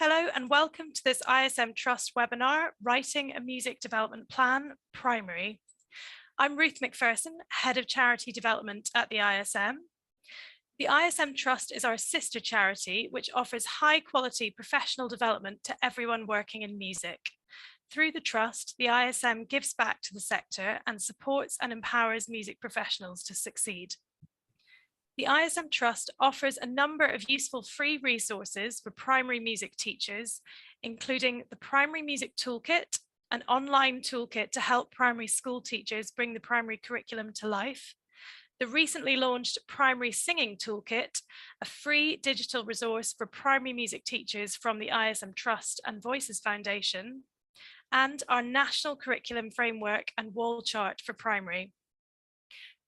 Hello and welcome to this ISM Trust webinar, Writing a Music Development Plan, Primary. I'm Ruth McPherson, Head of Charity Development at the ISM. The ISM Trust is our sister charity, which offers high quality professional development to everyone working in music. Through the Trust, the ISM gives back to the sector and supports and empowers music professionals to succeed. The ISM Trust offers a number of useful free resources for primary music teachers, including the Primary Music Toolkit, an online toolkit to help primary school teachers bring the primary curriculum to life, the recently launched Primary Singing Toolkit, a free digital resource for primary music teachers from the ISM Trust and Voices Foundation, and our National Curriculum Framework and Wall Chart for primary.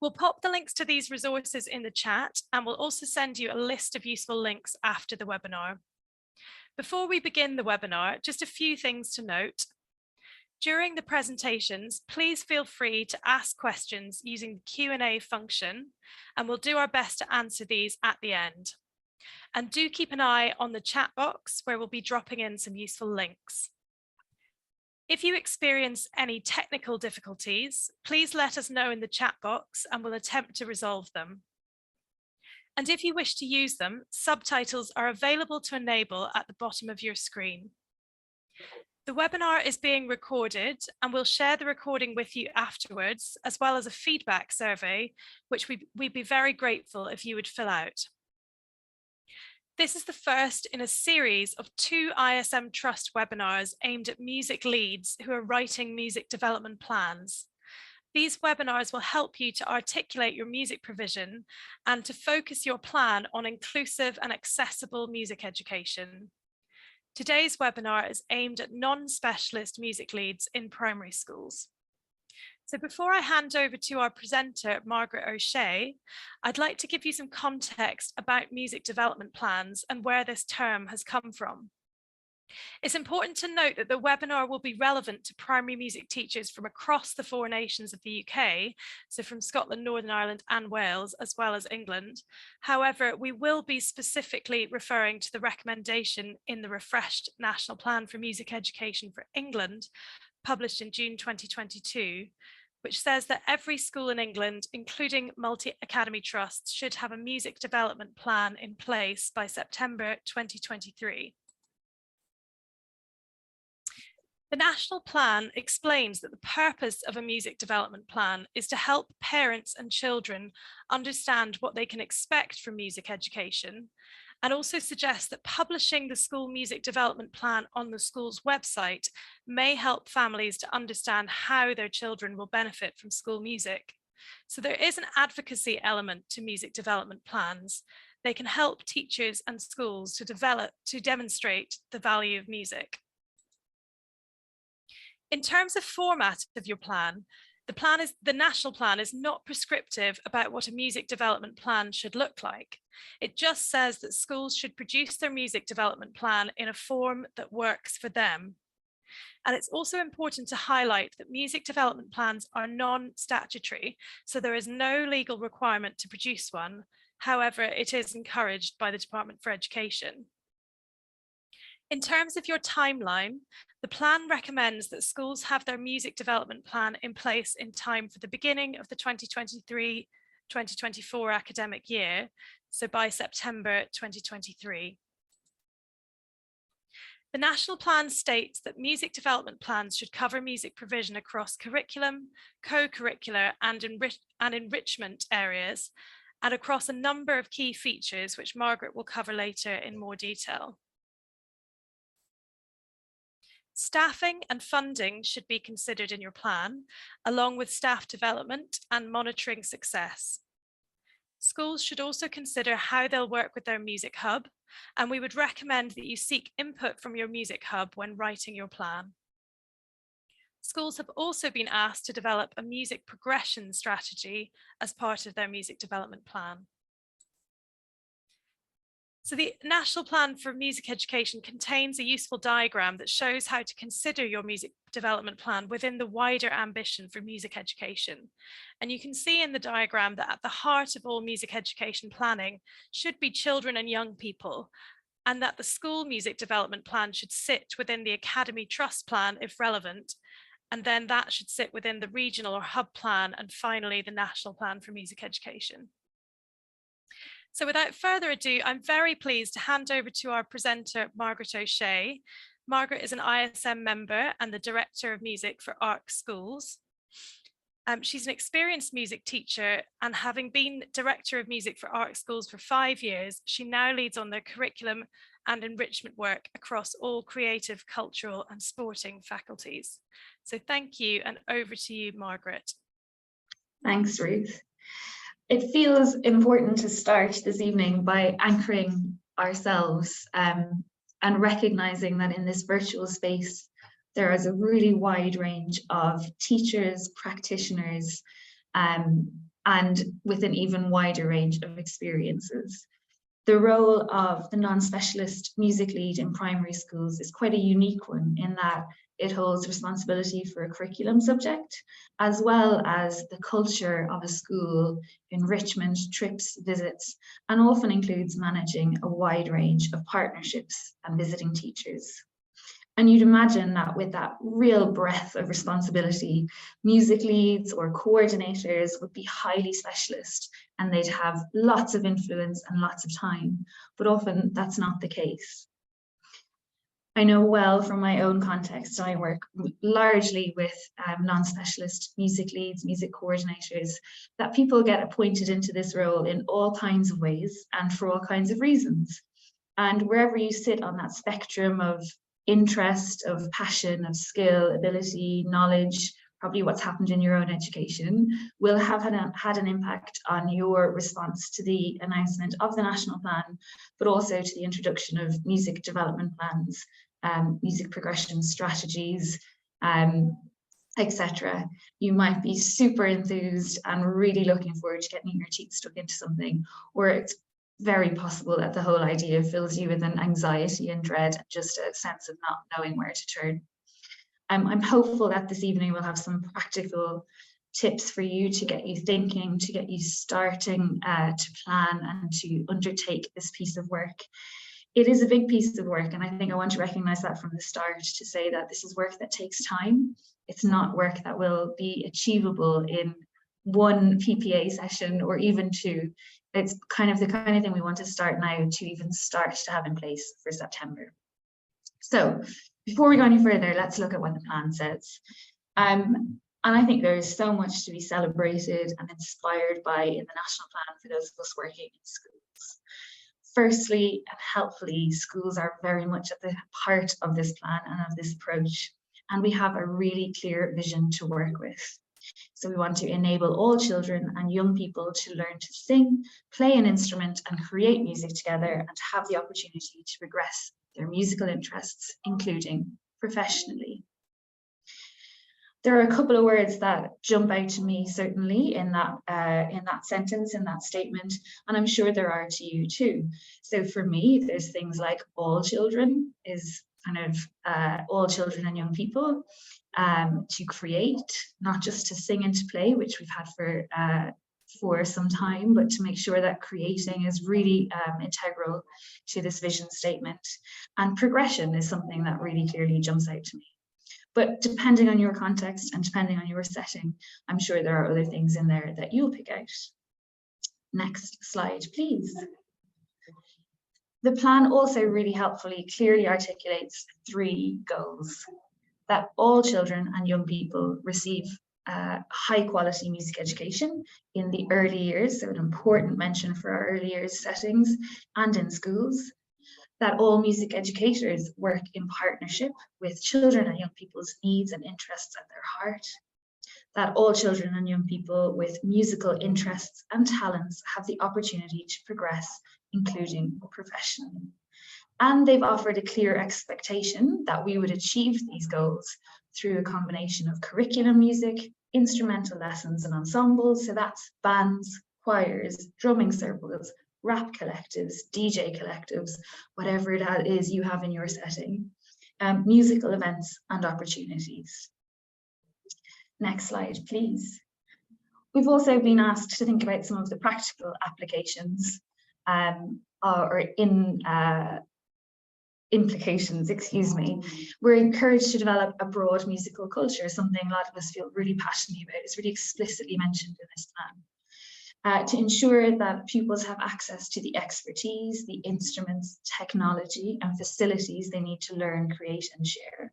We'll pop the links to these resources in the chat, and we'll also send you a list of useful links after the webinar. Before we begin the webinar, just a few things to note. During the presentations, please feel free to ask questions using the Q&A function, and we'll do our best to answer these at the end. And do keep an eye on the chat box where we'll be dropping in some useful links. If you experience any technical difficulties, please let us know in the chat box and we'll attempt to resolve them. And if you wish to use them, subtitles are available to enable at the bottom of your screen. The webinar is being recorded and we'll share the recording with you afterwards, as well as a feedback survey, which we'd be very grateful if you would fill out. This is the first in a series of 2 ISM Trust webinars aimed at music leads who are writing music development plans. These webinars will help you to articulate your music provision and to focus your plan on inclusive and accessible music education. Today's webinar is aimed at non-specialist music leads in primary schools. So before I hand over to our presenter, Margaret O'Shea, I'd like to give you some context about music development plans and where this term has come from. It's important to note that the webinar will be relevant to primary music teachers from across the 4 nations of the UK, so from Scotland, Northern Ireland and Wales, as well as England. However, we will be specifically referring to the recommendation in the refreshed National Plan for Music Education for England, published in June 2022, which says that every school in England, including multi-academy trusts, should have a music development plan in place by September 2023. The National Plan explains that the purpose of a music development plan is to help parents and children understand what they can expect from music education, and also suggests that publishing the school music development plan on the school's website may help families to understand how their children will benefit from school music. So there is an advocacy element to music development plans. They can help teachers and schools to demonstrate the value of music. In terms of format of your plan, the national plan is not prescriptive about what a music development plan should look like. It just says that schools should produce their music development plan in a form that works for them. And it's also important to highlight that music development plans are non-statutory, so there is no legal requirement to produce one. However, it is encouraged by the Department for Education. In terms of your timeline, the plan recommends that schools have their music development plan in place in time for the beginning of the 2023-2024 academic year, so by September 2023. The National Plan states that music development plans should cover music provision across curriculum, co-curricular and enrichment areas, and across a number of key features, which Margaret will cover later in more detail. Staffing and funding should be considered in your plan, along with staff development and monitoring success. Schools should also consider how they'll work with their music hub, and we would recommend that you seek input from your music hub when writing your plan. Schools have also been asked to develop a music progression strategy as part of their music development plan. So the National Plan for Music Education contains a useful diagram that shows how to consider your music development plan within the wider ambition for music education. And you can see in the diagram that at the heart of all music education planning should be children and young people, and that the school music development plan should sit within the academy trust plan if relevant, and then that should sit within the regional or hub plan, and finally the national plan for music education. So without further ado, I'm very pleased to hand over to our presenter, Margaret O'Shea. Margaret is an ISM member and the Director of Music for Ark Schools. She's an experienced music teacher, and having been Director of Music for Ark Schools for 5 years, she now leads on the curriculum and enrichment work across all creative, cultural and sporting faculties. So thank you, and over to you, Margaret. Thanks, Ruth. It feels important to start this evening by anchoring ourselves and recognizing that in this virtual space, there is a really wide range of teachers, practitioners, and with an even wider range of experiences. The role of the non-specialist music lead in primary schools is quite a unique one in that it holds responsibility for a curriculum subject, as well as the culture of a school, enrichment, trips, visits, and often includes managing a wide range of partnerships and visiting teachers. And you'd imagine that with that real breadth of responsibility, music leads or coordinators would be highly specialist and they'd have lots of influence and lots of time, but often that's not the case. I know well from my own context, I work largely with non-specialist music leads, music coordinators, that people get appointed into this role in all kinds of ways and for all kinds of reasons. And wherever you sit on that spectrum of interest, of passion, of skill, ability, knowledge, probably what's happened in your own education, will have had an impact on your response to the announcement of the national plan, but also to the introduction of music development plans, music progression strategies, etc. You might be super enthused and really looking forward to getting your teeth stuck into something, or it's very possible that the whole idea fills you with an anxiety and dread, just a sense of not knowing where to turn. I'm hopeful that this evening we'll have some practical tips for you to get you thinking, to get you starting to plan and to undertake this piece of work. It is a big piece of work, and I think I want to recognise that from the start, to say that this is work that takes time. It's not work that will be achievable in one PPA session or even two. It's the kind of thing we want to start now to even start to have in place for September. So before we go any further, let's look at what the plan says. And I think there is so much to be celebrated and inspired by in the national plan for those of us working in schools. Firstly, and helpfully, schools are very much at the heart of this plan and of this approach, and we have a really clear vision to work with. So we want to enable all children and young people to learn to sing, play an instrument and create music together, and to have the opportunity to progress their musical interests, including professionally. There are a couple of words that jump out to me, certainly, in that sentence, in that statement, and I'm sure there are to you too. So for me, there's things like all children is kind of all children and young people, to create, not just to sing and to play, which we've had for some time, but to make sure that creating is really integral to this vision statement. And progression is something that really clearly jumps out to me. But depending on your context and depending on your setting, I'm sure there are other things in there that you'll pick out. Next slide, please. The plan also really helpfully clearly articulates 3 goals: that all children and young people receive high quality music education in the early years, so an important mention for our early years settings and in schools; that all music educators work in partnership with children and young people's needs and interests at their heart; that all children and young people with musical interests and talents have the opportunity to progress, including professionally. And they've offered a clear expectation that we would achieve these goals through a combination of curriculum music, instrumental lessons and ensembles, so that's bands, choirs, drumming circles, rap collectives, DJ collectives, whatever it is you have in your setting, musical events and opportunities. Next slide, please. We've also been asked to think about some of the practical applications implications, excuse me. We're encouraged to develop a broad musical culture, something a lot of us feel really passionate about. It's really explicitly mentioned in this plan. To ensure that pupils have access to the expertise, the instruments, technology, and facilities they need to learn, create, and share.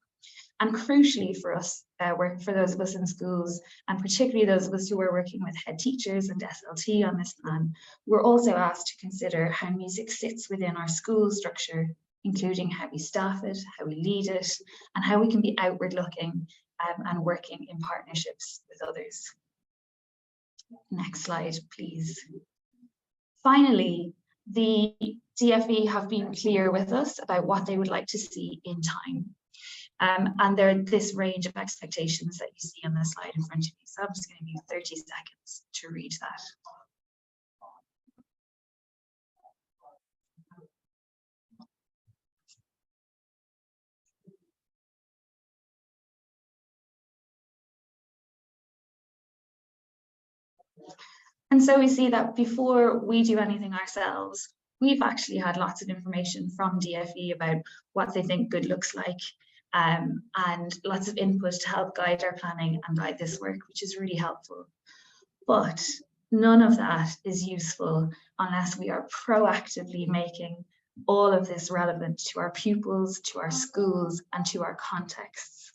And crucially for us, for those of us in schools, and particularly those of us who are working with head teachers and SLT on this plan, we're also asked to consider how music sits within our school structure, including how we staff it, how we lead it, and how we can be outward looking and working in partnerships with others. Next slide, please. Finally, the DFE have been clear with us about what they would like to see in time. And there are this range of expectations that you see on the slide in front of you. So I'm just going to give you 30 seconds to read that. And so we see that before we do anything ourselves, we've actually had lots of information from DFE about what they think good looks like, and lots of input to help guide our planning and guide this work, which is really helpful. But none of that is useful unless we are proactively making all of this relevant to our pupils, to our schools, and to our contexts.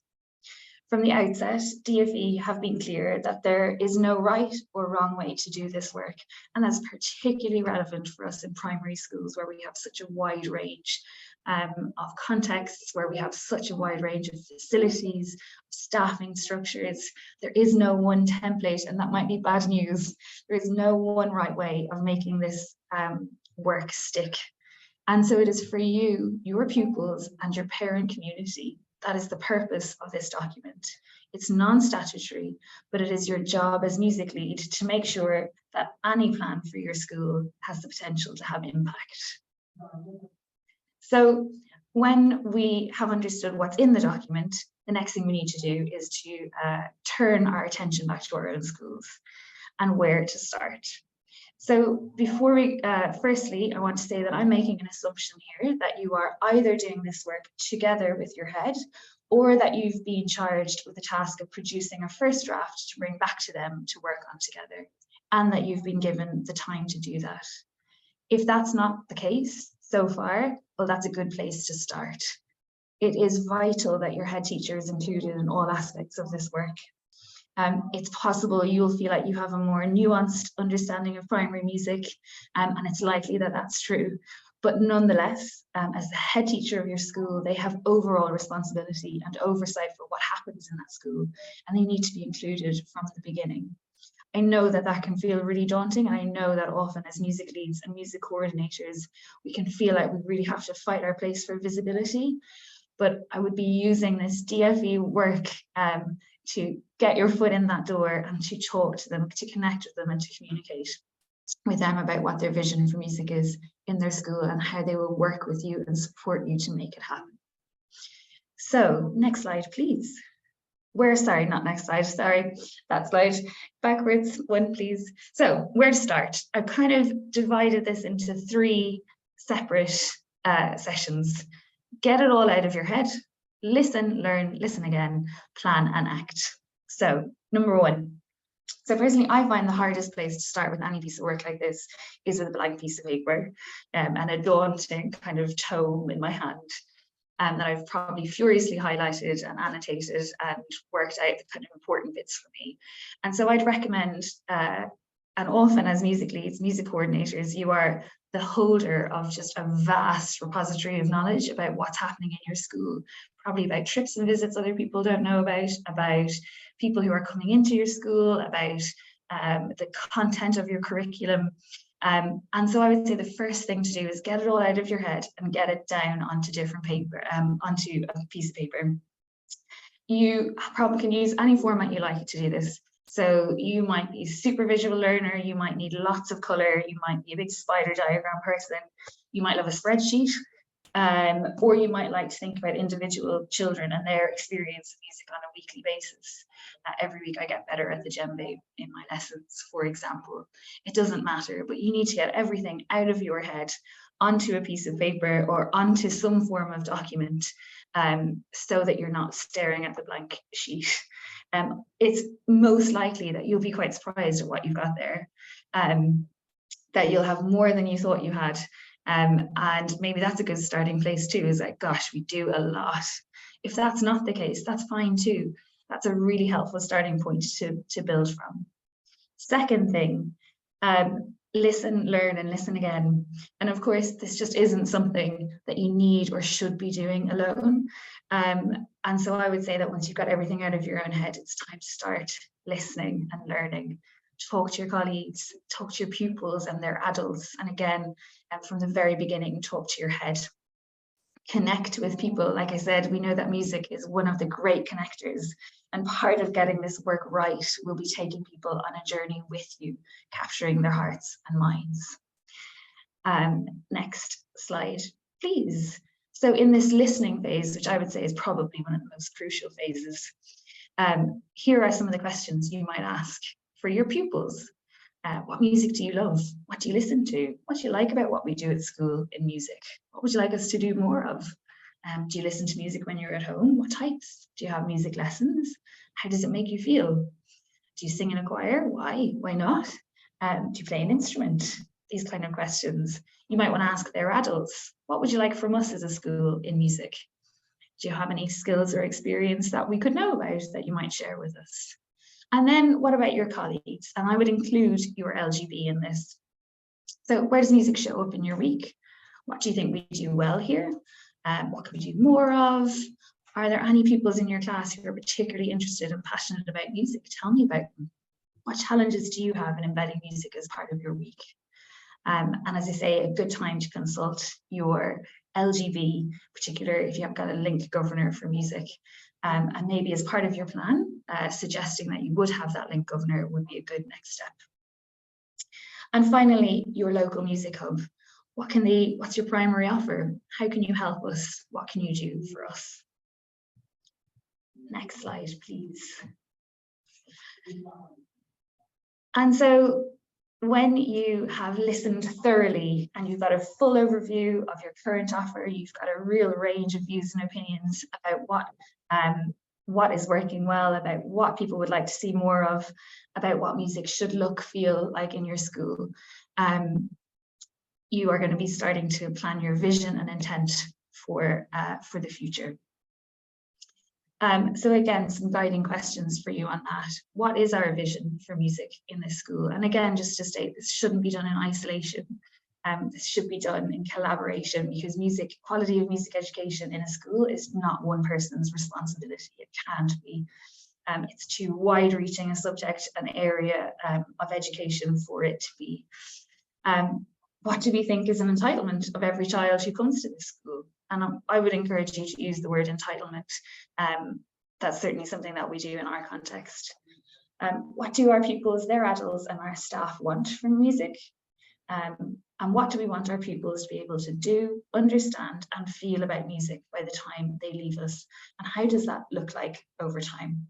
From the outset, DFE have been clear that there is no right or wrong way to do this work, and that's particularly relevant for us in primary schools where we have such a wide range of contexts, where we have such a wide range of facilities, staffing structures. There is no one template, and that might be bad news. There is no one right way of making this work stick. And so it is for you, your pupils, and your parent community. That is the purpose of this document. It's non-statutory, but it is your job as music lead to make sure that any plan for your school has the potential to have impact. So when we have understood what's in the document, the next thing we need to do is to turn our attention back to our own schools and where to start. So before we, firstly, I want to say that I'm making an assumption here that you are either doing this work together with your head, or that you've been charged with the task of producing a first draft to bring back to them to work on together, and that you've been given the time to do that. If that's not the case so far, well, that's a good place to start. It is vital that your head teacher is included in all aspects of this work. It's possible you'll feel like you have a more nuanced understanding of primary music, and it's likely that that's true. But nonetheless, as the head teacher of your school, they have overall responsibility and oversight for what happens in that school, and they need to be included from the beginning. I know that that can feel really daunting, and I know that often as music leads and music coordinators, we can feel like we really have to fight our place for visibility. But I would be using this DFE work to get your foot in that door and to talk to them, to connect with them, and to communicate with them about what their vision for music is in their school and how they will work with you and support you to make it happen. So next slide, please. Sorry, not next slide, sorry, that slide, backwards one, please. So where to start? I've kind of divided this into 3 separate sessions. Get it all out of your head, listen, learn, listen again, plan and act. So number 1. So personally, I find the hardest place to start with any piece of work like this is with a blank piece of paper and a daunting kind of tome in my hand. That I've probably furiously highlighted and annotated and worked out the kind of important bits for me. And so I'd recommend, and often as music leads, music coordinators, you are the holder of just a vast repository of knowledge about what's happening in your school, probably about trips and visits other people don't know about people who are coming into your school, about the content of your curriculum. And so I would say the first thing to do is get it all out of your head and get it down onto different paper, onto a piece of paper. You probably can use any format you like to do this. So you might be a super visual learner, you might need lots of color, you might be a big spider diagram person, you might love a spreadsheet, or you might like to think about individual children and their experience of music on a weekly basis. Every week I get better at the djembe in my lessons, for example. It doesn't matter, but you need to get everything out of your head onto a piece of paper or onto some form of document, so that you're not staring at the blank sheet. It's most likely that you'll be quite surprised at what you've got there, that you'll have more than you thought you had. And maybe that's a good starting place too, is like, gosh, we do a lot. If that's not the case, that's fine too. That's a really helpful starting point to build from. Second thing, listen, learn, and listen again. And of course, this just isn't something that you need or should be doing alone. And so I would say that once you've got everything out of your own head, it's time to start listening and learning. Talk to your colleagues, talk to your pupils and their adults. And again, from the very beginning, talk to your head. Connect with people. Like I said, we know that music is one of the great connectors, and part of getting this work right will be taking people on a journey with you, capturing their hearts and minds. Next slide, please. So in this listening phase, which I would say is probably one of the most crucial phases, here are some of the questions you might ask for your pupils. What music do you love? What do you listen to? What do you like about what we do at school in music? What would you like us to do more of? Do you listen to music when you're at home? What types? Do you have music lessons? How does it make you feel? Do you sing in a choir? Why? Why not? Do you play an instrument? These kind of questions. You might want to ask their adults. What would you like from us as a school in music? Do you have any skills or experience that we could know about that you might share with us? And then what about your colleagues? And I would include your LGB in this. So where does music show up in your week? What do you think we do well here? What can we do more of? Are there any pupils in your class who are particularly interested and passionate about music? Tell me about them. What challenges do you have in embedding music as part of your week? And as I say, a good time to consult your LGB, particularly if you have got a link governor for music. And maybe as part of your plan, suggesting that you would have that link governor would be a good next step. And finally, your local music hub. What's your primary offer? How can you help us? What can you do for us? Next slide, please. And so when you have listened thoroughly and you've got a full overview of your current offer, you've got a real range of views and opinions about what is working well, about what people would like to see more of, about what music should look, feel like in your school. You are going to be starting to plan your vision and intent for the future. So again, some guiding questions for you on that. What is our vision for music in this school? And again, just to state, this shouldn't be done in isolation. This should be done in collaboration, because quality of music education in a school is not one person's responsibility. It can't be. It's too wide-reaching a subject, an area of education for it to be. What do we think is an entitlement of every child who comes to this school? And I would encourage you to use the word entitlement. That's certainly something that we do in our context. What do our pupils, their adults, and our staff want from music? And what do we want our pupils to be able to do, understand, and feel about music by the time they leave us? And how does that look like over time?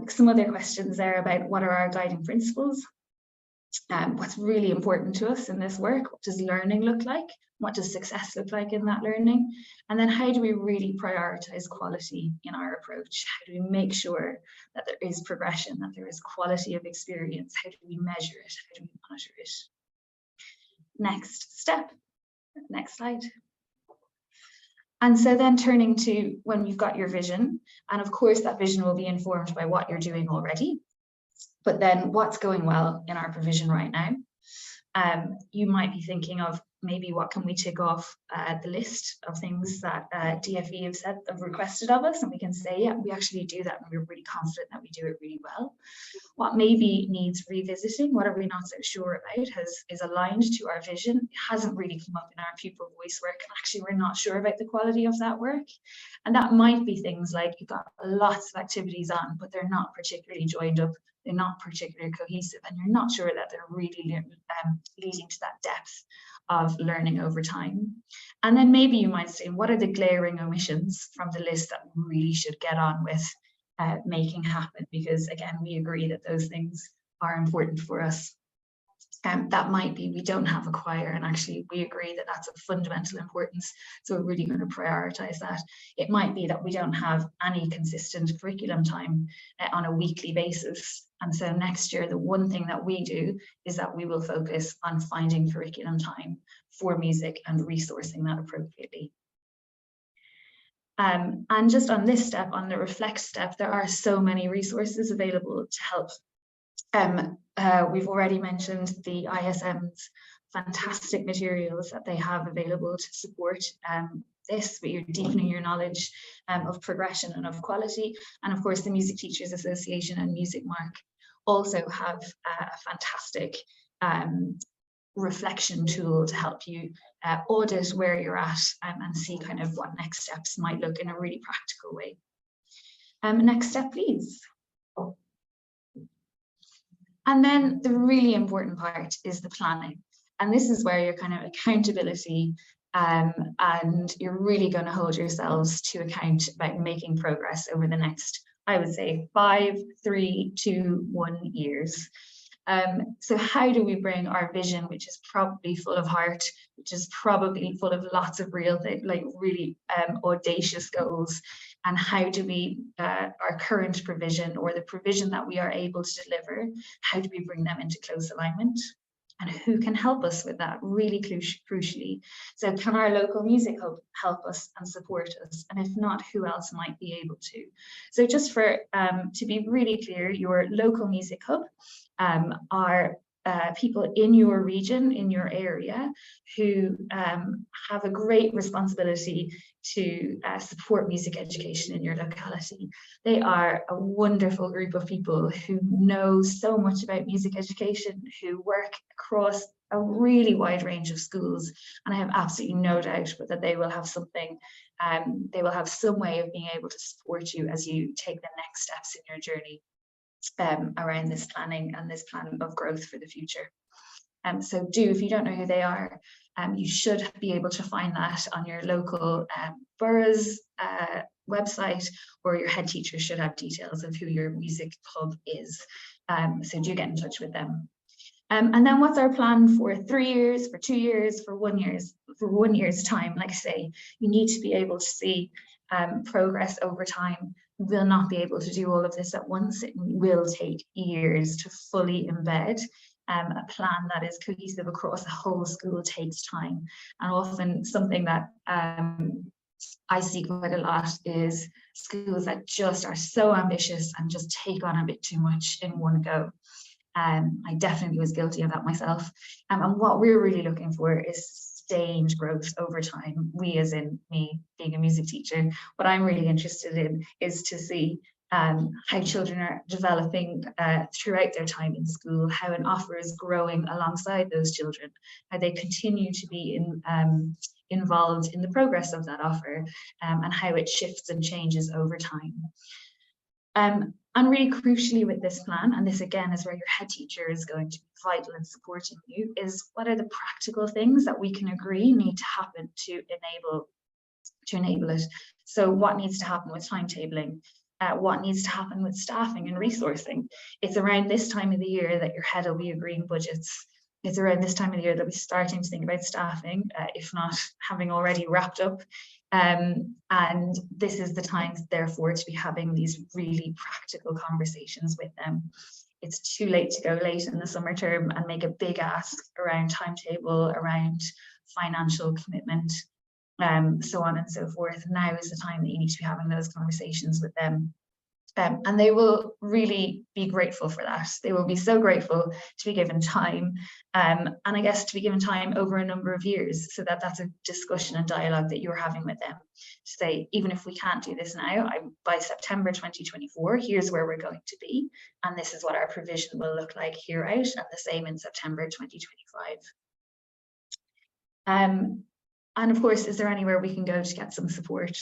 Some other questions there about what are our guiding principles? What's really important to us in this work? What does learning look like? What does success look like in that learning? And then how do we really prioritize quality in our approach? How do we make sure that there is progression, that there is quality of experience? How do we measure it? How do we monitor it? Next step, next slide. And so then turning to when you've got your vision, and of course that vision will be informed by what you're doing already, but then what's going well in our provision right now. You might be thinking of maybe what can we tick off the list of things that DFE have requested of us, and we can say, yeah, we actually do that and we're really confident that we do it really well. What maybe needs revisiting, what are we not so sure about, is aligned to our vision. It hasn't really come up in our pupil voice work, and actually we're not sure about the quality of that work. And that might be things like you've got lots of activities on, but they're not particularly joined up, they're not particularly cohesive, and you're not sure that they're really leading to that depth of learning over time. And then maybe you might say, what are the glaring omissions from the list that we really should get on with making happen? Because again, we agree that those things are important for us. That might be we don't have a choir, and actually we agree that that's of fundamental importance, so we're really going to prioritize that. It might be that we don't have any consistent curriculum time on a weekly basis, and so next year the one thing that we do is that we will focus on finding curriculum time for music and resourcing that appropriately. And just on this step, on the reflect step, there are so many resources available to help. We've already mentioned the ISM's fantastic materials that they have available to support this, but you're deepening your knowledge of progression and of quality. And of course, the Music Teachers Association and Music Mark also have a fantastic reflection tool to help you audit where you're at and see kind of what next steps might look in a really practical way. Next step, please. And then the really important part is the planning. And this is where your kind of accountability and you're really going to hold yourselves to account about making progress over the next, I would say, 5, 3, 2, 1 years. So how do we bring our vision, which is probably full of heart, which is probably full of lots of real, like really audacious goals, and how do we, our current provision or the provision that we are able to deliver, how do we bring them into close alignment? And who can help us with that, really crucially? So can our local music hub help us and support us? And if not, who else might be able to? So just for, to be really clear, your local music hub are people in your region, in your area, who have a great responsibility to support music education in your locality. They are a wonderful group of people who know so much about music education, who work across a really wide range of schools, and I have absolutely no doubt that they will have something, they will have some way of being able to support you as you take the next steps in your journey around this planning and this plan of growth for the future. So do, if you don't know who they are, you should be able to find that on your local borough's website, or your head teacher should have details of who your music hub is. So do get in touch with them. And then what's our plan for 3 years, for 2 years, for 1 year's time? Like I say, you need to be able to see progress over time. We will not be able to do all of this at once. It will take years to fully embed a plan that is cohesive across the whole school. Takes time, and often something that I see quite a lot is schools that just are so ambitious and just take on a bit too much in one go. I definitely was guilty of that myself. And what we're really looking for is sustained growth over time. We, as in me being a music teacher, what I'm really interested in is to see how children are developing throughout their time in school, how an offer is growing alongside those children, how they continue to be involved in the progress of that offer, and how it shifts and changes over time. And really crucially with this plan, and this again is where your head teacher is going to be vital in supporting you, is what are the practical things that we can agree need to happen to enable it. So what needs to happen with timetabling? What needs to happen with staffing and resourcing? It's around this time of the year that your head will be agreeing budgets. It's around this time of the year that we're starting to think about staffing, if not having already wrapped up. And this is the time, therefore, to be having these really practical conversations with them. It's too late to go late in the summer term and make a big ask around timetable, around financial commitment, so on and so forth. Now is the time that you need to be having those conversations with them. And they will really be grateful for that. They will be so grateful to be given time, and I guess to be given time over a number of years, so that that's a discussion and dialogue that you're having with them. To say, even if we can't do this now, by September 2024, here's where we're going to be, and this is what our provision will look like here out, and the same in September 2025. And of course, is there anywhere we can go to get some support?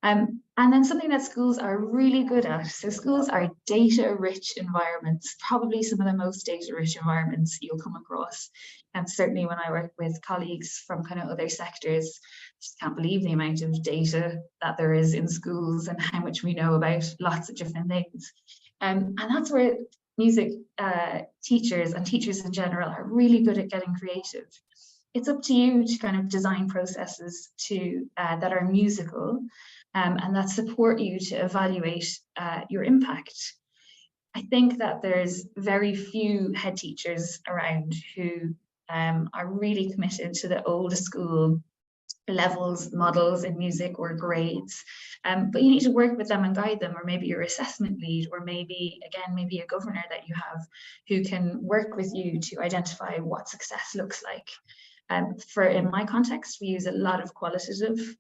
And then something that schools are really good at. So schools are data-rich environments, probably some of the most data-rich environments you'll come across. And certainly when I work with colleagues from kind of other sectors, I just can't believe the amount of data that there is in schools and how much we know about lots of different things. And that's where music teachers and teachers in general are really good at getting creative. It's up to you to kind of design processes that are musical and that support you to evaluate your impact. I think that there's very few head teachers around who are really committed to the old school levels, models in music or grades, but you need to work with them and guide them, or maybe your assessment lead, or maybe a governor that you have who can work with you to identify what success looks like. In my context, we use a lot of qualitative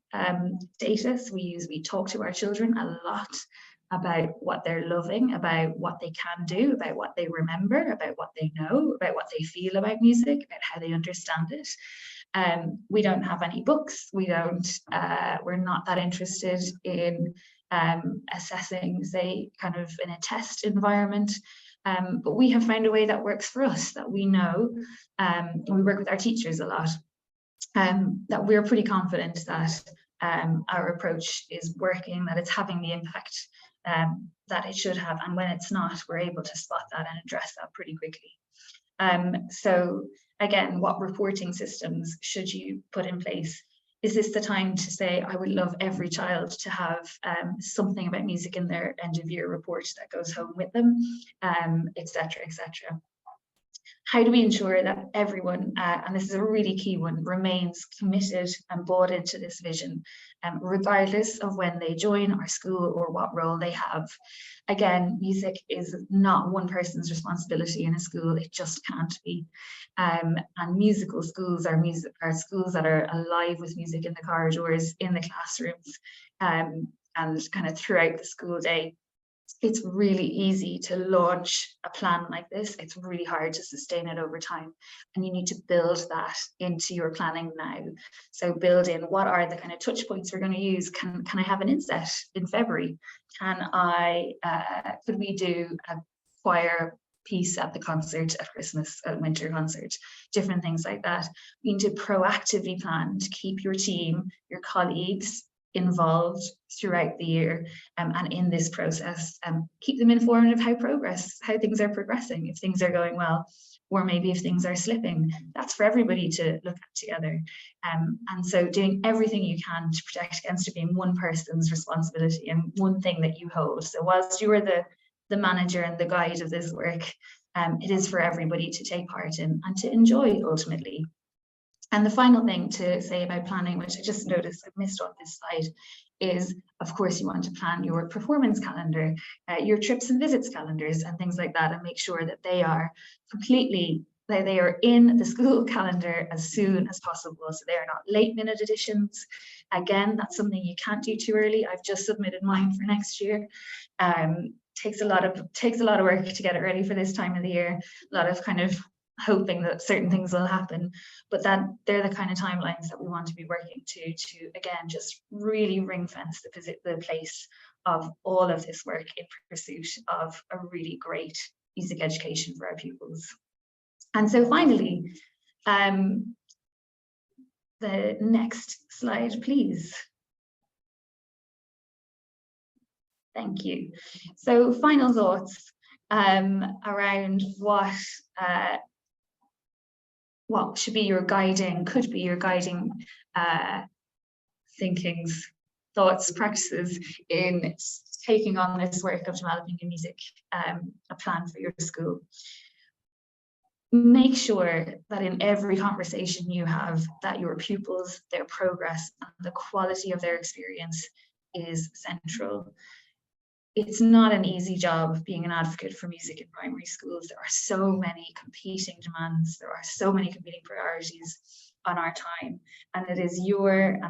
data. So we talk to our children a lot about what they're loving, about what they can do, about what they remember, about what they know, about what they feel about music, about how they understand it. We don't have any books. We're not that interested in assessing, say, kind of in a test environment. But we have found a way that works for us, that we know, we work with our teachers a lot, that we're pretty confident that our approach is working, that it's having the impact that it should have. And when it's not, we're able to spot that and address that pretty quickly. So again, what reporting systems should you put in place? Is this the time to say, I would love every child to have something about music in their end of year report that goes home with them, etc., etc. How do we ensure that everyone, and this is a really key one, remains committed and bought into this vision, regardless of when they join our school or what role they have? Again, music is not one person's responsibility in a school. It just can't be. And musical schools are schools that are alive with music in the corridors, in the classrooms, and kind of throughout the school day. It's really easy to launch a plan like this. It's really hard to sustain it over time. And you need to build that into your planning now. So build in, what are the kind of touch points we're going to use? Can I have an inset in February? Could we do a choir piece at the concert at Christmas, at winter concert, different things like that? We need to proactively plan to keep your team, your colleagues involved throughout the year and in this process, keep them informed of how things are progressing, if things are going well, or maybe if things are slipping. That's for everybody to look at together. And so doing everything you can to protect against it being one person's responsibility and one thing that you hold. So whilst you are the manager and the guide of this work, it is for everybody to take part in and to enjoy ultimately. And the final thing to say about planning, which I just noticed I've missed on this slide, is, of course, you want to plan your performance calendar, your trips and visits calendars and things like that, and make sure that they are they are in the school calendar as soon as possible. So they are not late minute additions. Again, that's something you can't do too early. I've just submitted mine for next year. Takes a lot of work to get it ready for this time of the year. A lot of kind of hoping that certain things will happen, but that they're the kind of timelines that we want to be working to again just really ring fence the place of all of this work in pursuit of a really great music education for our pupils. And so finally, the next slide, please. Thank you. So final thoughts around what should be your guiding, could be your guiding thinkings, thoughts, practices in taking on this work of developing a music, a plan for your school. Make sure that in every conversation you have, that your pupils, their progress, and the quality of their experience is central. It's not an easy job being an advocate for music in primary schools. There are so many competing demands. There are so many competing priorities on our time, and it is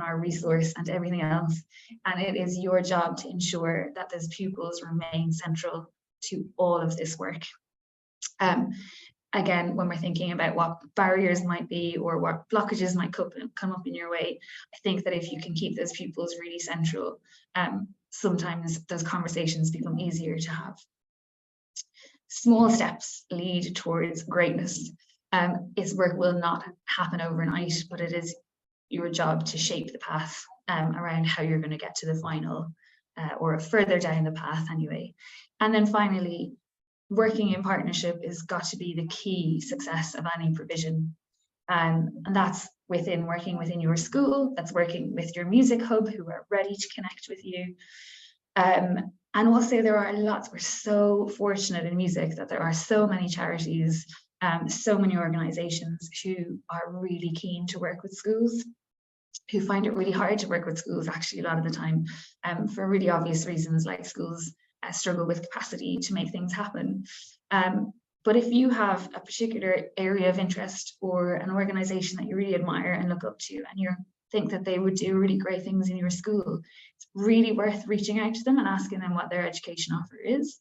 our resource and everything else. And it is your job to ensure that those pupils remain central to all of this work. Again, when we're thinking about what barriers might be or what blockages might come up in your way, I think that if you can keep those pupils really central, sometimes those conversations become easier to have. Small steps lead towards greatness. Its work will not happen overnight, but it is your job to shape the path around how you're going to get to the final or further down the path anyway. And then finally, working in partnership is got to be the key success of any provision. And that's working within your school, that's working with your music hub who are ready to connect with you. And also there are lots, we're so fortunate in music that there are so many charities, so many organizations who are really keen to work with schools, who find it really hard to work with schools actually a lot of the time, for really obvious reasons, like schools struggle with capacity to make things happen. But if you have a particular area of interest or an organization that you really admire and look up to, and you think that they would do really great things in your school, it's really worth reaching out to them and asking them what their education offer is.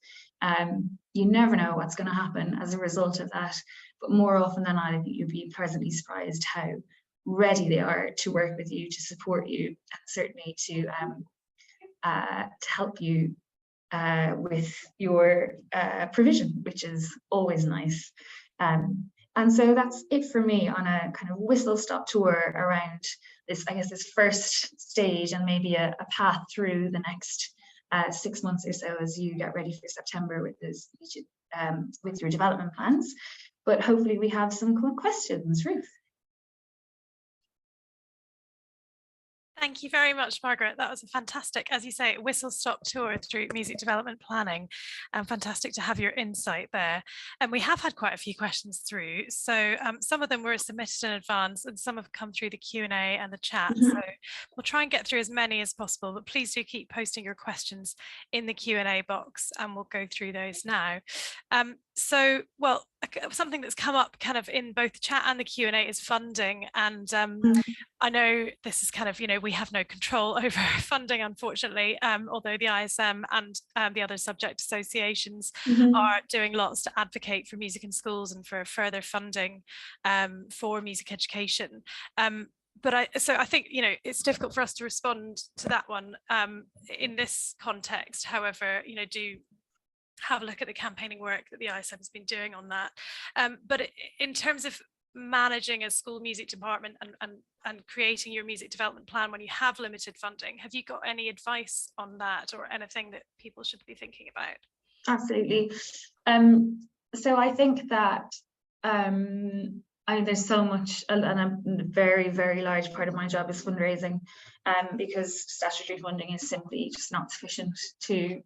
You never know what's going to happen as a result of that, but more often than not, I think you'd be pleasantly surprised how ready they are to work with you, to support you, and certainly to help you with your provision, which is always nice. And so that's it for me on a kind of whistle-stop tour around this, I guess, this first stage, and maybe a path through the next 6 months or so as you get ready for September with this, with your development plans. But hopefully we have some questions. Ruth. Thank you very much, Margaret. That was a fantastic, as you say, whistle-stop tour through music development planning, and fantastic to have your insight there. And we have had quite a few questions through. So some of them were submitted in advance and some have come through the Q&A and the chat. So we'll try and get through as many as possible, but please do keep posting your questions in the Q&A box and we'll go through those now. So, well, something that's come up kind of in both the chat and the Q&A is funding. And I know this is kind of, you know, we have no control over funding, unfortunately, although the ISM and the other subject associations are doing lots to advocate for music in schools and for further funding for music education. But I think, you know, it's difficult for us to respond to that one in this context. However, you know, do have a look at the campaigning work that the ISM has been doing on that. But in terms of managing a school music department and creating your music development plan when you have limited funding, have you got any advice on that or anything that people should be thinking about? Absolutely. So I think that there's so much, and a very, very large part of my job is fundraising, because statutory funding is simply just not sufficient to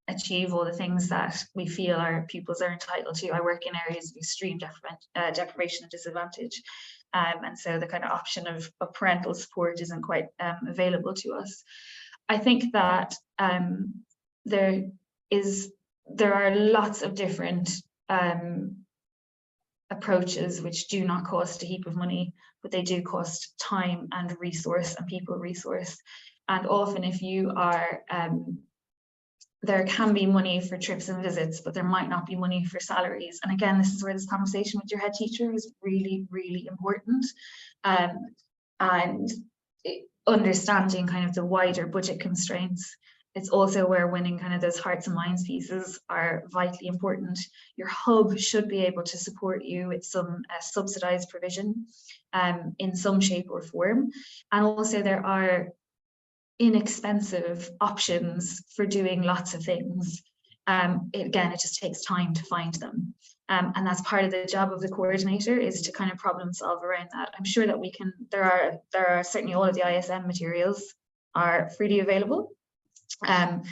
achieve all the things that we feel our pupils are entitled to. I work in areas of extreme deprivation and disadvantage, and so the kind of option of parental support isn't quite available to us. I think that there are lots of different approaches which do not cost a heap of money, but they do cost time and resource and people resource. And often if you are there can be money for trips and visits, but there might not be money for salaries. And again, this is where this conversation with your head teacher is really, really important. And understanding kind of the wider budget constraints. It's also where winning kind of those hearts and minds pieces are vitally important. Your hub should be able to support you with some subsidized provision in some shape or form. And also there are inexpensive options for doing lots of things. Again, it just takes time to find them. And that's part of the job of the coordinator, is to kind of problem solve around that. I'm sure that we can, there are certainly all of the ISM materials are freely available. But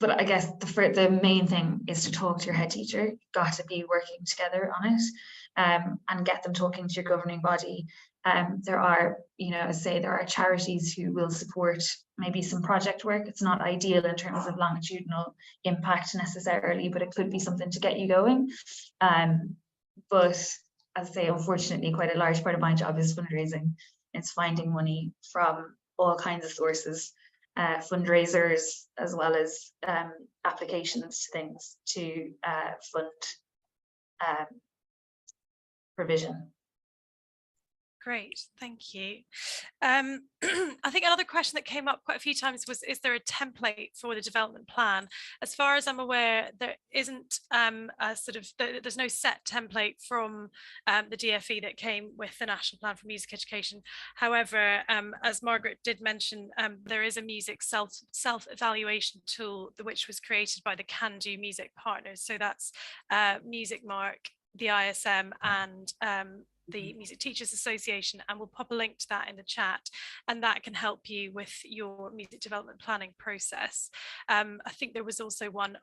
I guess the main thing is to talk to your head teacher. You've got to be working together on it, and get them talking to your governing body. There are, you know, as I say, there are charities who will support maybe some project work. It's not ideal in terms of longitudinal impact necessarily, but it could be something to get you going. But as I say, unfortunately, quite a large part of my job is fundraising. It's finding money from all kinds of sources, fundraisers, as well as applications to things to fund provision. Great, thank you. I think another question that came up quite a few times was, is there a template for the development plan? As far as I'm aware, there isn't a there's no set template from the DFE that came with the National Plan for Music Education. However, as Margaret did mention, there is a music self-evaluation tool which was created by the Can Do Music partners. So that's Music Mark, the ISM, and the Music Teachers Association, and we'll pop a link to that in the chat, and that can help you with your music development planning process. I think there was also one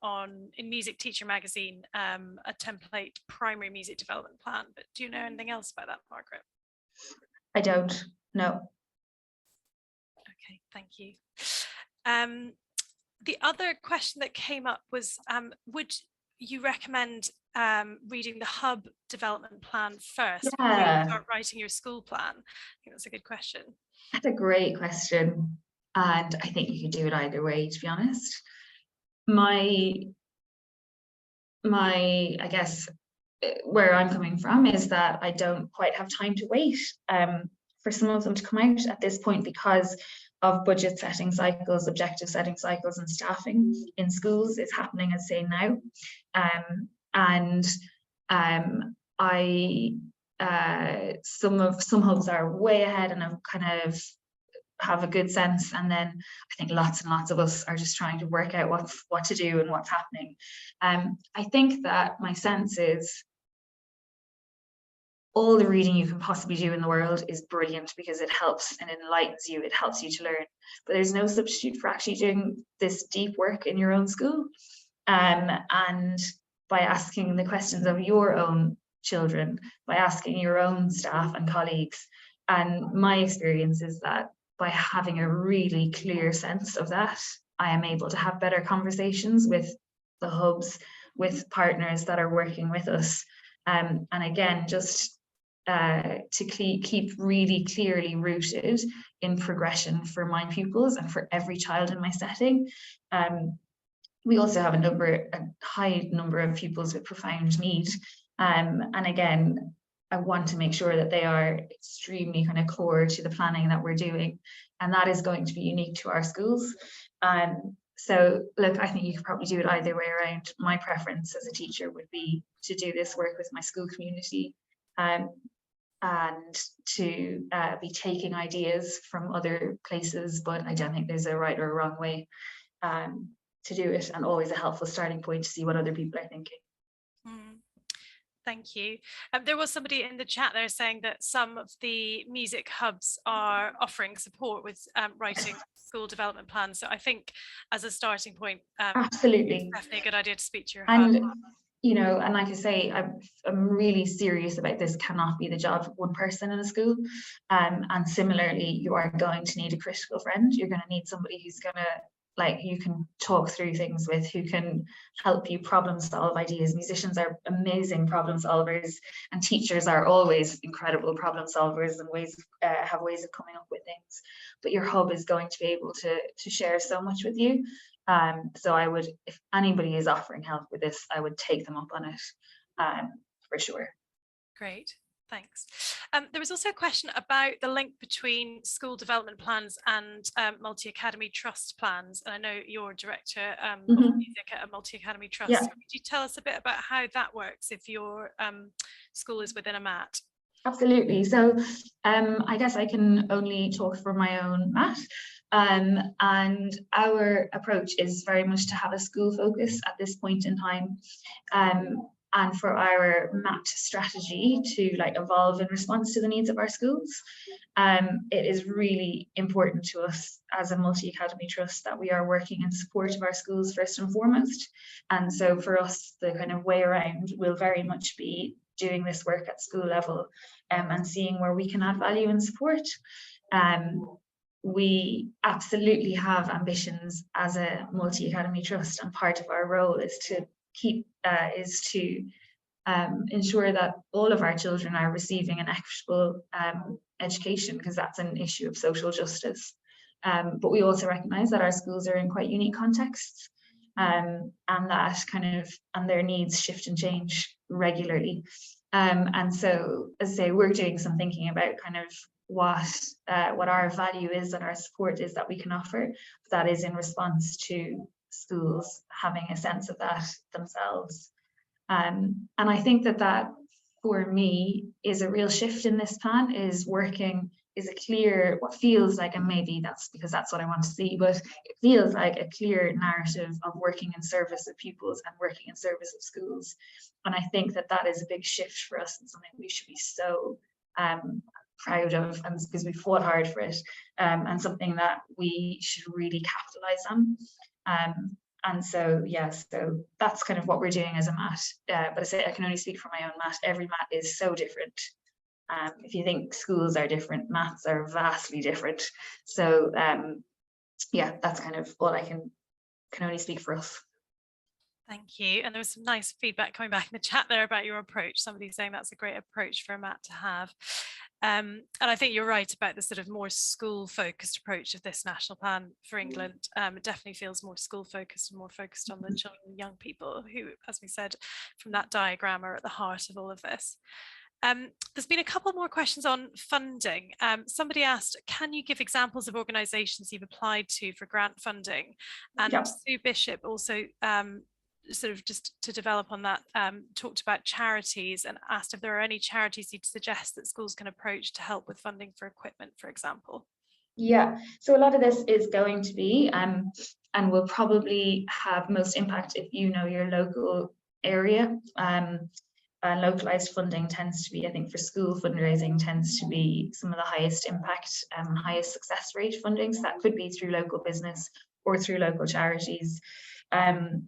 in Music Teacher magazine, a template primary music development plan, but do you know anything else about that, Margaret? I don't know. Okay, thank you. The other question that came up was, would you recommend reading the hub development plan first before you start writing your school plan? I think that's a good question. That's a great question, and I think you could do it either way, to be honest. My I guess where I'm coming from is that I don't quite have time to wait for some of them to come out at this point because of budget setting cycles, objective setting cycles, and staffing in schools is happening, as say now. Some hubs are way ahead and have kind of have a good sense, and then I think lots and lots of us are just trying to work out what to do and what's happening. I think that my sense is all the reading you can possibly do in the world is brilliant because it helps and enlightens you, it helps you to learn, but there's no substitute for actually doing this deep work in your own school, and by asking the questions of your own children, by asking your own staff and colleagues. And my experience is that by having a really clear sense of that, I am able to have better conversations with the hubs, with partners that are working with us. And again, just to keep really clearly rooted in progression for my pupils and for every child in my setting. We also have a high number of pupils with profound need. And again, I want to make sure that they are extremely kind of core to the planning that we're doing. And that is going to be unique to our schools. So look, I think you could probably do it either way around. My preference as a teacher would be to do this work with my school community, and to be taking ideas from other places, but I don't think there's a right or a wrong way to do it, and always a helpful starting point to see what other people are thinking. Thank you. There was somebody in the chat there saying that some of the music hubs are offering support with writing school development plans. So I think as a starting point, absolutely, definitely a good idea to speak to your hub. You know, and like I say, I'm really serious about this. Cannot be the job of one person in a school. And similarly, you are going to need a critical friend. You're going to need somebody who's going to, like, you can talk through things with, who can help you problem solve ideas. Musicians are amazing problem solvers, and teachers are always incredible problem solvers and have ways of coming up with things. But your hub is going to be able to share so much with you. So I would, if anybody is offering help with this, I would take them up on it, for sure. Great, thanks. There was also a question about the link between school development plans and multi-academy trust plans. And I know you're director of music at a multi-academy trust. Yeah. So could you tell us a bit about how that works if your school is within a MAT? Absolutely. So I guess I can only talk for my own MAT. And our approach is very much to have a school focus at this point in time. And for our MAT strategy to evolve in response to the needs of our schools, it is really important to us as a multi-academy trust that we are working in support of our schools first and foremost. And so for us, the kind of way around will very much be doing this work at school level, and seeing where we can add value and support. We absolutely have ambitions as a multi-academy trust, and part of our role is to ensure that all of our children are receiving an equitable education, because that's an issue of social justice. But we also recognise that our schools are in quite unique contexts, and that and their needs shift and change regularly. And so, as I say, we're doing some thinking about kind of what our value is and our support is that we can offer. That is in response to schools having a sense of that themselves. And I think that for me is a real shift in this plan, is a clear, what feels like, and maybe that's because that's what I want to see, but it feels like a clear narrative of working in service of pupils and working in service of schools. And I think that is a big shift for us and something we should be so proud of, and because we fought hard for it, and something that we should really capitalize on. And so, yeah, so that's kind of what we're doing as a MAT. But I say I can only speak for my own MAT. Every MAT is so different. If you think schools are different, MATs are vastly different. So, yeah, that's kind of all I can only speak for us. Thank you. And there was some nice feedback coming back in the chat there about your approach. Somebody saying that's a great approach for a MAT to have. And I think you're right about the sort of more school focused approach of this national plan for England. It definitely feels more school focused and more focused on the children and young people who, as we said, from that diagram, are at the heart of all of this. There's been a couple more questions on funding. Somebody asked, can you give examples of organisations you've applied to for grant funding? And Yeah. Sue Bishop also sort of just to develop on that, talked about charities and asked if there are any charities you'd suggest that schools can approach to help with funding for equipment, for example. Yeah, so a lot of this is going to be and will probably have most impact if you know your local area. And localized funding tends to be, I think, for school fundraising tends to be some of the highest impact and highest success rate funding. So that could be through local business or through local charities,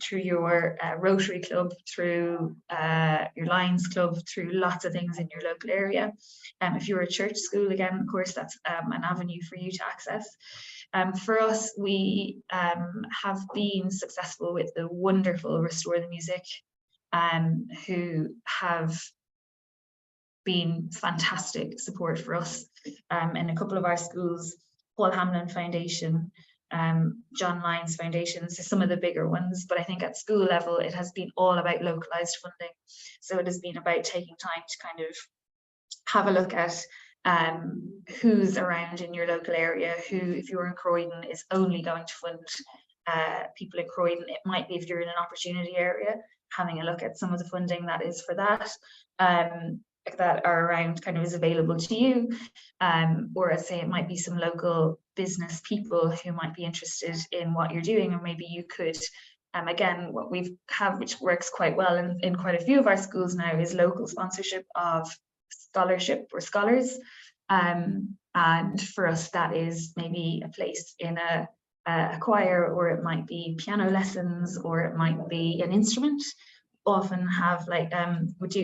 through your Rotary Club, through your Lions Club, through lots of things in your local area. If you're a church school, again, of course, that's an avenue for you to access. For us, we have been successful with the wonderful Restore the Music, who have been fantastic support for us in a couple of our schools. Paul Hamlin Foundation, John Lyons Foundation, so some of the bigger ones, but I think at school level it has been all about localized funding. So it has been about taking time to kind of have a look at who's around in your local area, who, if you're in Croydon, is only going to fund people in Croydon. It might be if you're in an opportunity area, having a look at some of the funding that is for that, that are around, kind of is available to you, or I'd say it might be some local business people who might be interested in what you're doing, or maybe you could, again, what we have, which works quite well in quite a few of our schools now, is local sponsorship of scholarship or scholars, and for us that is maybe a place in a choir, or it might be piano lessons, or it might be an instrument. Often have like we do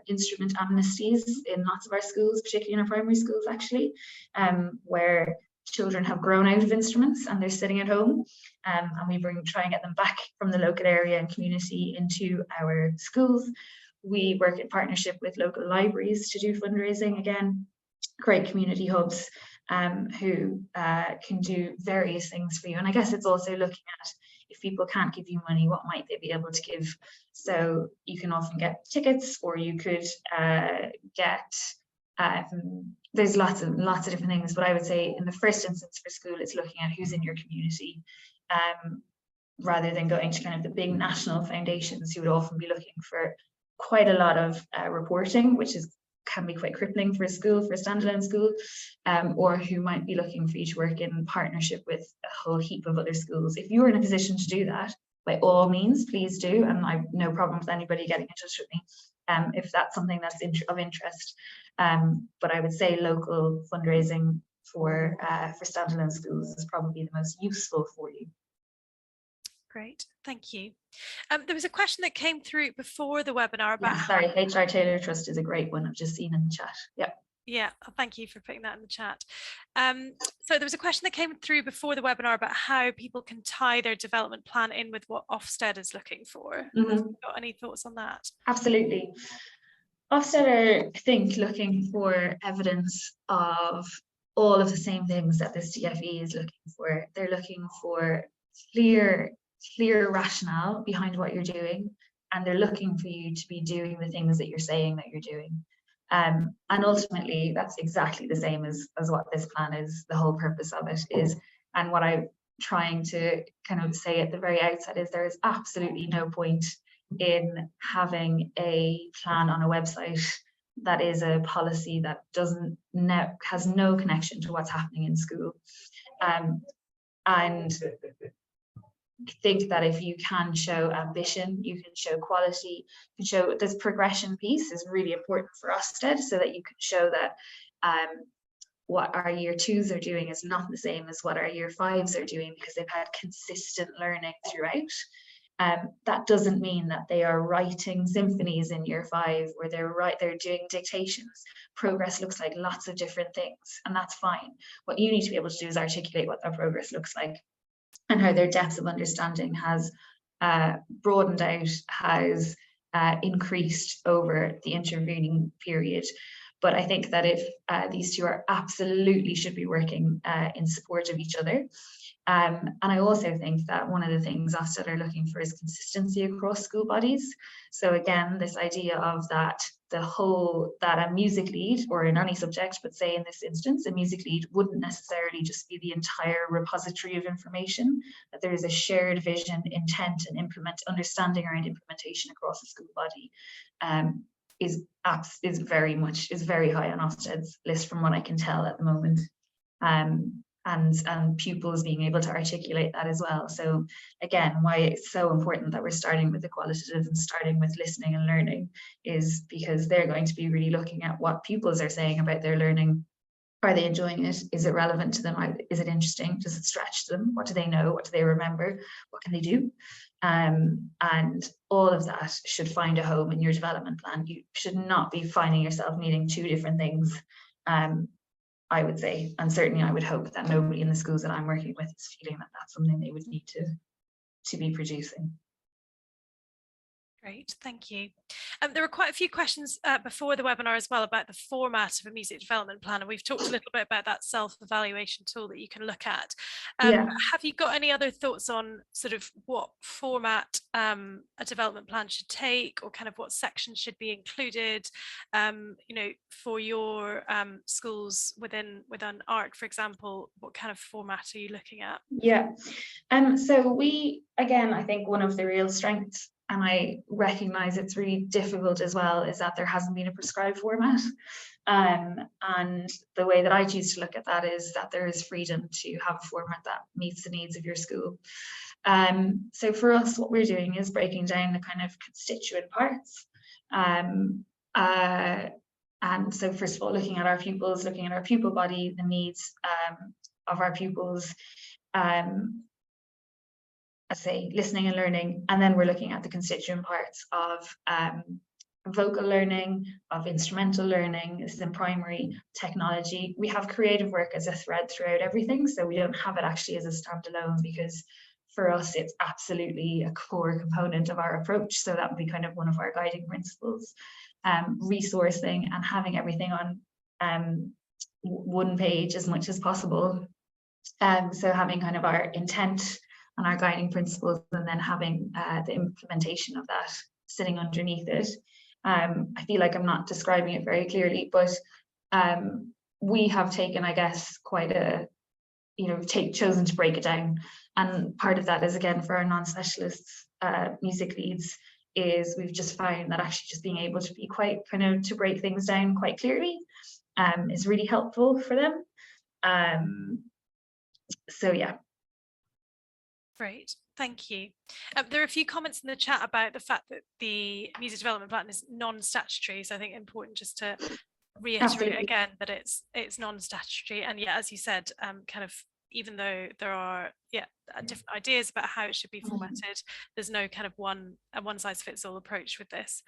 instrument amnesties in lots of our schools, particularly in our primary schools actually, where children have grown out of instruments and they're sitting at home, and we try and get them back from the local area and community into our schools. We work in partnership with local libraries to do fundraising, again, great community hubs who can do various things for you. And I guess it's also looking at, if people can't give you money, what might they be able to give? So you can often get tickets, or you could get, there's lots of different things, but I would say in the first instance for school, it's looking at who's in your community, rather than going to kind of the big national foundations who would often be looking for quite a lot of reporting, which can be quite crippling for a school, for a standalone school, or who might be looking for you to work in partnership with a whole heap of other schools. If you're in a position to do that, by all means, please do, and I've no problem with anybody getting in touch with me if that's something that's of interest. But I would say local fundraising for standalone schools is probably the most useful for you. Great, thank you. There was a question that came through before the webinar about... Yeah, sorry, HR Taylor Trust is a great one. I've just seen in the chat. Yeah. Yeah, thank you for putting that in the chat. So there was a question that came through before the webinar about how people can tie their development plan in with what Ofsted is looking for. Have you got any thoughts on that? Absolutely. Ofsted are, I think, looking for evidence of all of the same things that this DFE is looking for. They're looking for clear rationale behind what you're doing. and they're looking for you to be doing the things that you're saying that you're doing. And ultimately, that's exactly the same as what this plan is. The whole purpose of it is, and what I'm trying to kind of say at the very outset is, there is absolutely no point in having a plan on a website that is a policy that has no connection to what's happening in school. And think that if you can show ambition, you can show quality, you can show this progression piece is really important for Ofsted, so that you can show that what our year 2s are doing is not the same as what our year 5s are doing, because they've had consistent learning throughout. That doesn't mean that they are writing symphonies in year 5, or they're doing dictations. Progress looks like lots of different things, and that's fine. What you need to be able to do is articulate what that progress looks like, and how their depth of understanding has broadened out, has increased over the intervening period. But I think that if these two are absolutely should be working in support of each other. And I also think that one of the things Ofsted are looking for is consistency across school bodies. So again, this idea of that a music lead, or in any subject, but say in this instance, a music lead wouldn't necessarily just be the entire repository of information, that there is a shared vision, intent, and understanding around implementation across the school body. Is very high on Ofsted's list from what I can tell at the moment. And pupils being able to articulate that as well. So again, why it's so important that we're starting with the qualitative and starting with listening and learning is because they're going to be really looking at what pupils are saying about their learning. Are they enjoying it? Is it relevant to them? Is it interesting? Does it stretch them? What do they know? What do they remember? What can they do? And all of that should find a home in your development plan. You should not be finding yourself needing two different things. I would say, and certainly I would hope that nobody in the schools that I'm working with is feeling that that's something they would need to be producing. Great, thank you. There were quite a few questions before the webinar as well about the format of a music development plan, and we've talked a little bit about that self-evaluation tool that you can look at. Have you got any other thoughts on sort of what format a development plan should take, or kind of what sections should be included, for your schools within Ark, for example? What kind of format are you looking at? So we, again, I think one of the real strengths, and I recognize it's really difficult as well, is that there hasn't been a prescribed format. And the way that I choose to look at that is that there is freedom to have a format that meets the needs of your school. So for us, what we're doing is breaking down the kind of constituent parts. And so first of all, looking at our pupils, looking at our pupil body, the needs of our pupils, I say listening and learning, and then we're looking at the constituent parts of vocal learning, of instrumental learning. This is in primary. Technology. We have creative work as a thread throughout everything, so we don't have it actually as a standalone, because for us it's absolutely a core component of our approach. So that would be kind of one of our guiding principles. Resourcing and having everything on one page as much as possible. So having kind of our intent and our guiding principles, and then having the implementation of that sitting underneath it. I feel like I'm not describing it very clearly, but we have taken, I guess, quite a, chosen to break it down. And part of that is, again, for our non-specialists, music leads, is we've just found that actually just being able to be quite to break things down quite clearly is really helpful for them. So yeah. Great, thank you. There are a few comments in the chat about the fact that the music development plan is non-statutory, so I think important just to reiterate again that it's non-statutory. And yeah, as you said, kind of, even though there are different ideas about how it should be formatted, there's no kind of one size fits all approach with this.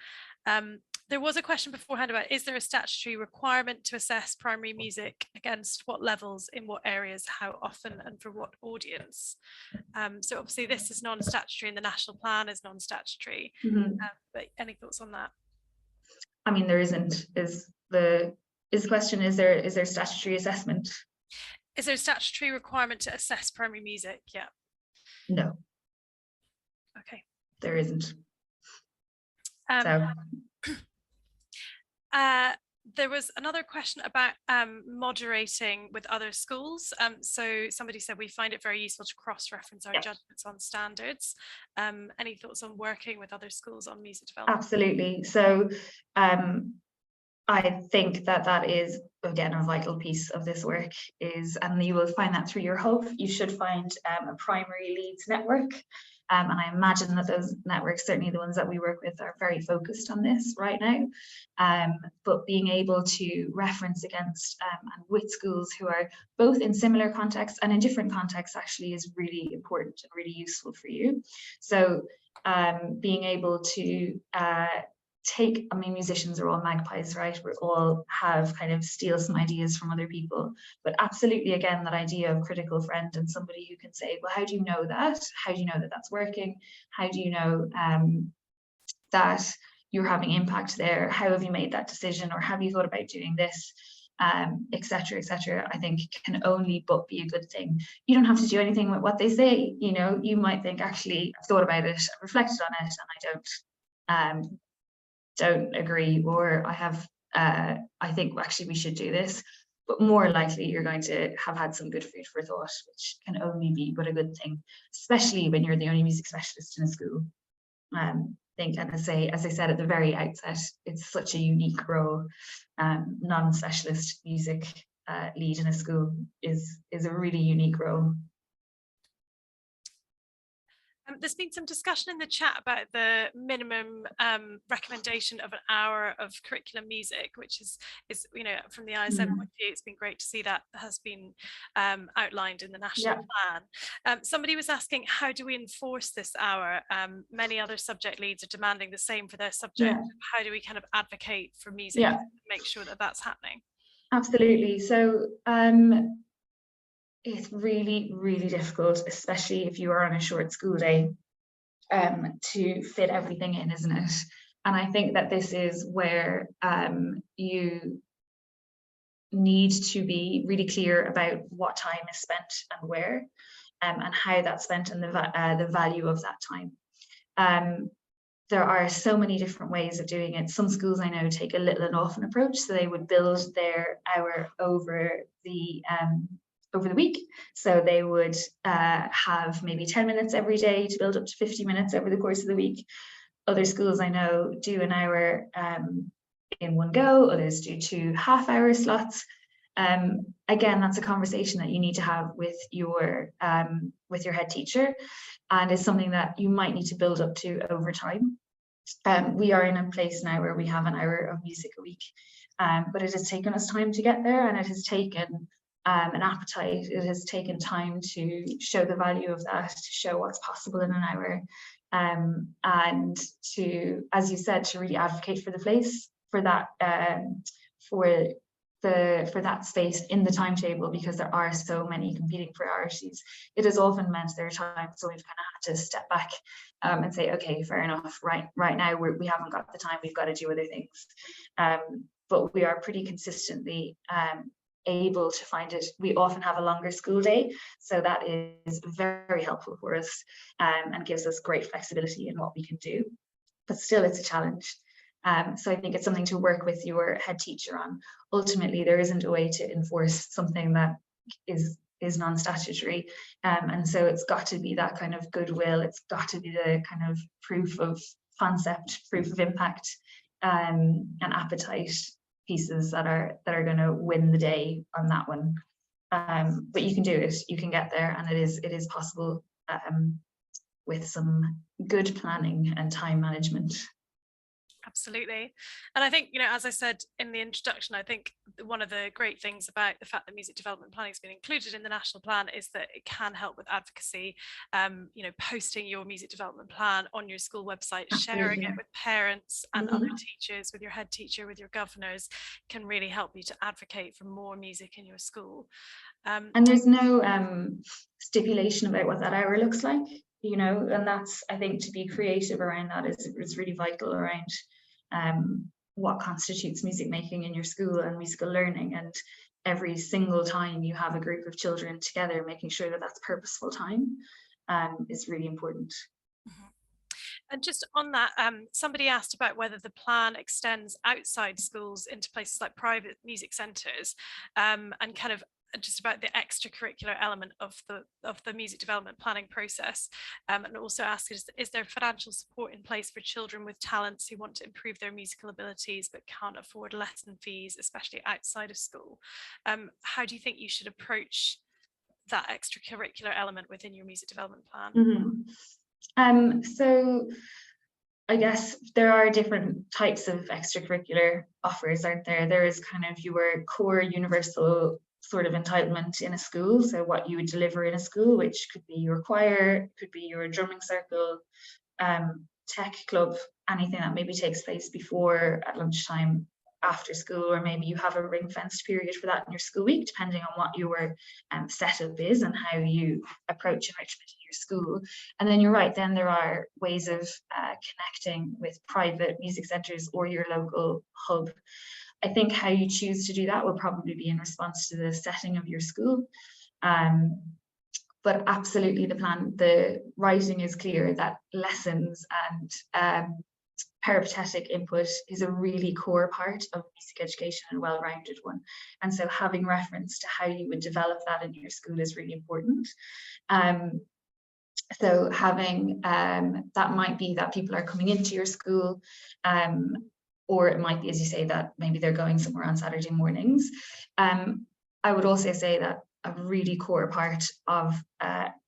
There was a question beforehand about, is there a statutory requirement to assess primary music against what levels, in what areas, how often, and for what audience? So obviously this is non-statutory, and the national plan is non-statutory. But any thoughts on that? I mean, there isn't. Is the question, is there statutory assessment? Is there a statutory requirement to assess primary music? Yeah. No. Okay. There isn't. So there was another question about moderating with other schools. So somebody said we find it very useful to cross-reference our judgments on standards. Any thoughts on working with other schools on music development? absolutely. So I think that is, again, a vital piece of this work and you will find that through your hub. You should find a primary leads network. And I imagine that those networks, certainly the ones that we work with, are very focused on this right now. But being able to reference against and with schools who are both in similar contexts and in different contexts actually is really important and really useful for you. So being able to I mean, musicians are all magpies, right? We all have kind of steal some ideas from other people, but absolutely, again, that idea of critical friend and somebody who can say, well, how do you know that? How do you know that that's working? How do you know that you're having impact there? How have you made that decision? Or have you thought about doing this? Etc., etc. I think can only but be a good thing. You don't have to do anything with what they say. You know, you might think, actually, I've thought about it, I've reflected on it, and I don't agree, or I think actually we should do this. But more likely you're going to have had some good food for thought, which can only be but a good thing, especially when you're the only music specialist in a school. I think, and as I said at the very outset, it's such a unique role. Non-specialist music lead in a school is a really unique role. There's been some discussion in the chat about the minimum recommendation of an hour of curriculum music, which is you know, from the ISM point of view, it's been great to see that has been outlined in the national plan. Somebody was asking, how do we enforce this hour? Many other subject leads are demanding the same for their subject. How do we kind of advocate for music to make sure that that's happening? Absolutely. So it's really, really difficult, especially if you are on a short school day, to fit everything in, isn't it? And I think that this is where you need to be really clear about what time is spent and where, and how that's spent, and the value of that time. There are so many different ways of doing it. Some schools I know take a little and often approach, so they would build their hour over the week. So they would have maybe 10 minutes every day to build up to 50 minutes over the course of the week. Other schools I know do an hour in one go, others do 2 half-hour slots. Again, that's a conversation that you need to have with your head teacher, and it's something that you might need to build up to over time. We are in a place now where we have an hour of music a week, but it has taken us time to get there, and it has taken an appetite. It has taken time to show the value of that, to show what's possible in an hour, and to, as you said, to really advocate for the place, for that, for that space in the timetable, because there are so many competing priorities. It has often meant there are times so we've kind of had to step back and say, okay, fair enough, right now we haven't got the time, we've got to do other things. But we are pretty consistently able to find it. We often have a longer school day, so that is very helpful for us, and gives us great flexibility in what we can do, but still it's a challenge. So I think it's something to work with your head teacher on. Ultimately, there isn't a way to enforce something that is non-statutory, and so it's got to be that kind of goodwill. It's got to be the kind of proof of concept, proof of impact, and appetite pieces that are going to win the day on that one. But you can do it. You can get there, and it is possible with some good planning and time management. Absolutely. And I think, you know, as I said in the introduction, I think one of the great things about the fact that music development planning has been included in the national plan is that it can help with advocacy. You know, posting your music development plan on your school website, sharing it with parents and other teachers, with your head teacher, with your governors, can really help you to advocate for more music in your school. And there's no stipulation about what that hour looks like, you know, and that's, I think, to be creative around that is really vital around what constitutes music making in your school and musical learning. And every single time you have a group of children together, making sure that that's purposeful time is really important. And just on that, somebody asked about whether the plan extends outside schools into places like private music centres, and kind of just about the extracurricular element of the music development planning process, and also asked, is there financial support in place for children with talents who want to improve their musical abilities but can't afford lesson fees, especially outside of school? How do you think you should approach that extracurricular element within your music development plan? So I guess there are different types of extracurricular offers, aren't there? There is kind of your core universal sort of entitlement in a school. So what you would deliver in a school, which could be your choir, could be your drumming circle, tech club, anything that maybe takes place before at lunchtime, after school, or maybe you have a ring-fenced period for that in your school week, depending on what your setup is and how you approach enrichment in your school. And then you're right, then there are ways of connecting with private music centres or your local hub. I think how you choose to do that will probably be in response to the setting of your school. But absolutely the writing is clear that lessons and peripatetic input is a really core part of music education, and a well-rounded one. And so having reference to how you would develop that in your school is really important. So having that might be that people are coming into your school, or it might be, as you say, that maybe they're going somewhere on Saturday mornings. I would also say that a really core part of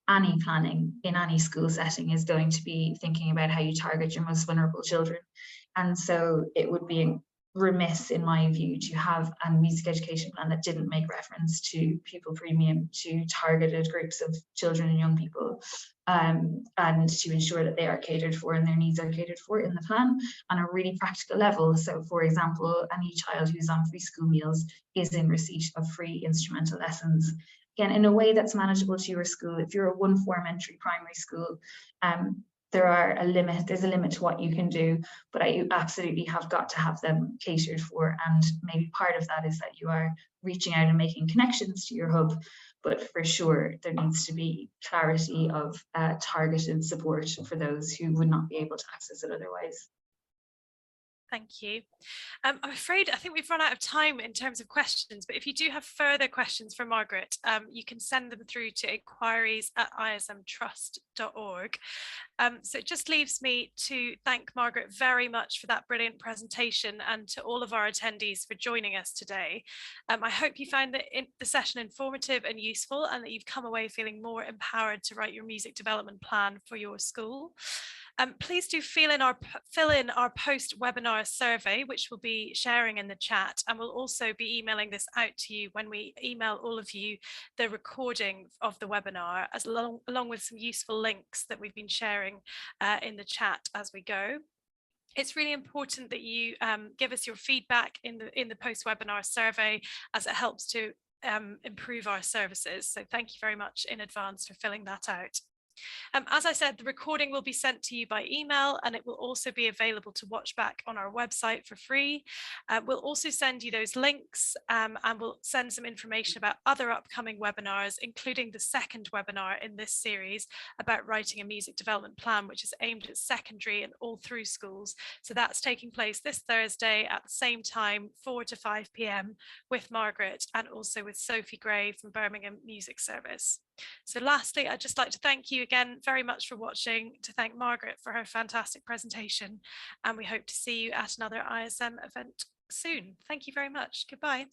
any planning in any school setting is going to be thinking about how you target your most vulnerable children. And so it would be remiss, in my view, to have a music education plan that didn't make reference to pupil premium, to targeted groups of children and young people, and to ensure that they are catered for and their needs are catered for in the plan on a really practical level. So, for example, any child who's on free school meals is in receipt of free instrumental lessons. Again, in a way that's manageable to your school. If you're a one-form entry primary school, there's a limit to what you can do, but you absolutely have got to have them catered for. And maybe part of that is that you are reaching out and making connections to your hub, but for sure there needs to be clarity of targeted support for those who would not be able to access it otherwise. Thank you. I'm afraid I think we've run out of time in terms of questions, but if you do have further questions for Margaret, you can send them through to inquiries@ismtrust.org. So it just leaves me to thank Margaret very much for that brilliant presentation, and to all of our attendees for joining us today. I hope you found the session informative and useful, and that you've come away feeling more empowered to write your music development plan for your school. Please do fill in our post-webinar survey, which we'll be sharing in the chat, and we'll also be emailing this out to you when we email all of you the recording of the webinar, along with some useful links that we've been sharing in the chat as we go. It's really important that you give us your feedback in the post-webinar survey, as it helps to improve our services. So thank you very much in advance for filling that out. As I said, the recording will be sent to you by email, and it will also be available to watch back on our website for free. We'll also send you those links, and we'll send some information about other upcoming webinars, including the second webinar in this series about writing a music development plan, which is aimed at secondary and all through schools. So that's taking place this Thursday at the same time, 4 to 5 p.m. with Margaret, and also with Sophie Gray from Birmingham Music Service. So lastly, I'd just like to thank you again very much for watching, to thank Margaret for her fantastic presentation, and we hope to see you at another ISM event soon. Thank you very much. Goodbye.